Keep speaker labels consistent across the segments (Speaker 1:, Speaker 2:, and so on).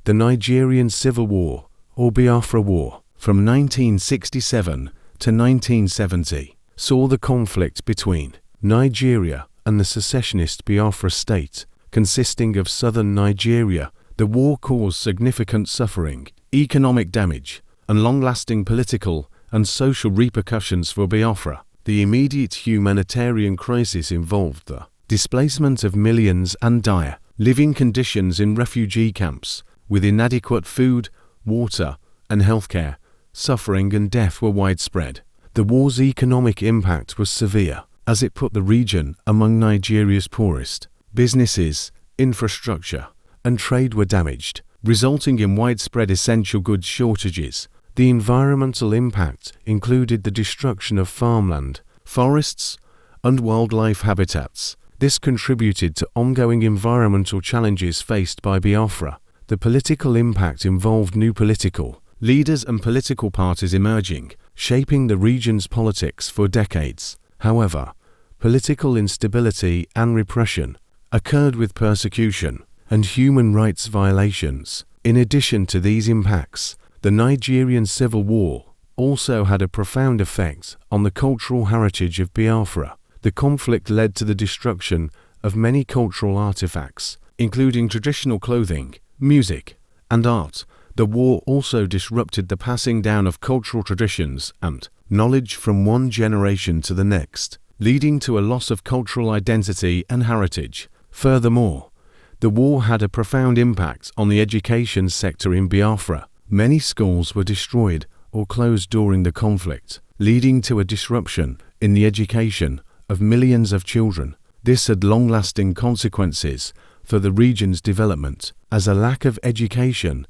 Speaker 1: The Nigerian Civil War, or Biafra War, from 1967 to 1970, saw the conflict between Nigeria and the secessionist Biafra state, consisting of southern Nigeria. The war caused significant suffering, economic damage, and long-lasting political and social repercussions for Biafra. The immediate humanitarian crisis involved the displacement of millions and dire living conditions in refugee camps, with inadequate food, water, and healthcare. Suffering and death were widespread. The war's economic impact was severe, as it put the region among Nigeria's poorest. Businesses, infrastructure, and trade were damaged, resulting in widespread essential goods shortages. The environmental impact included the destruction of farmland, forests, and wildlife habitats. This contributed to ongoing environmental challenges faced by Biafra. The political impact involved new political leaders and political parties emerging, shaping the region's politics for decades. However, political instability and repression occurred, with persecution and human rights violations. In addition to these impacts, the Nigerian Civil War also had a profound effect on the cultural heritage of Biafra. The conflict led to the destruction of many cultural artifacts, including traditional clothing, music, and art. The war also disrupted the passing down of cultural traditions and knowledge from one generation to the next, leading to a loss of cultural identity and heritage. Furthermore, the war had a profound impact on the education sector in Biafra. Many schools were destroyed or closed during the conflict, leading to a disruption in the education of millions of children. This had long-lasting consequences for the region's development, as a lack of education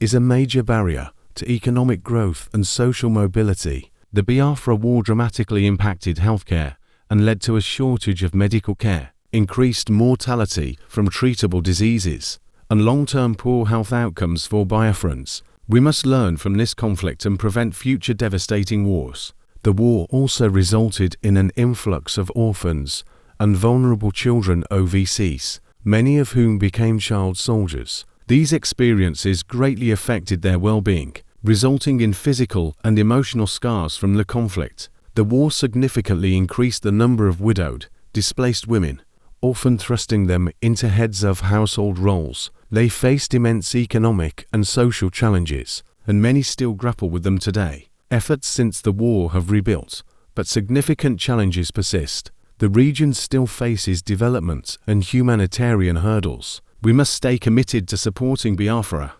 Speaker 1: is a major barrier to economic growth and social mobility. The Biafra War dramatically impacted healthcare and led to a shortage of medical care, increased mortality from treatable diseases, and long-term poor health outcomes for Biafrans. We must learn from this conflict and prevent future devastating wars. The war also resulted in an influx of orphans and vulnerable children overseas, many of whom became child soldiers. These experiences greatly affected their well-being, resulting in physical and emotional scars from the conflict. The war significantly increased the number of widowed, displaced women, often thrusting them into heads of household roles. They faced immense economic and social challenges, and many still grapple with them today. Efforts since the war have rebuilt, but significant challenges persist. The region still faces development and humanitarian hurdles. We must stay committed to supporting Biafra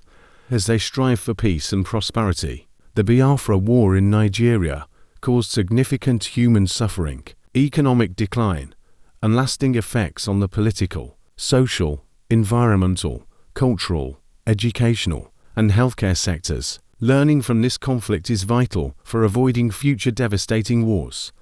Speaker 1: as they strive for peace and prosperity. The Biafra War in Nigeria caused significant human suffering, economic decline, and lasting effects on the political, social, environmental, cultural, educational, and healthcare sectors. Learning from this conflict is vital for avoiding future devastating wars.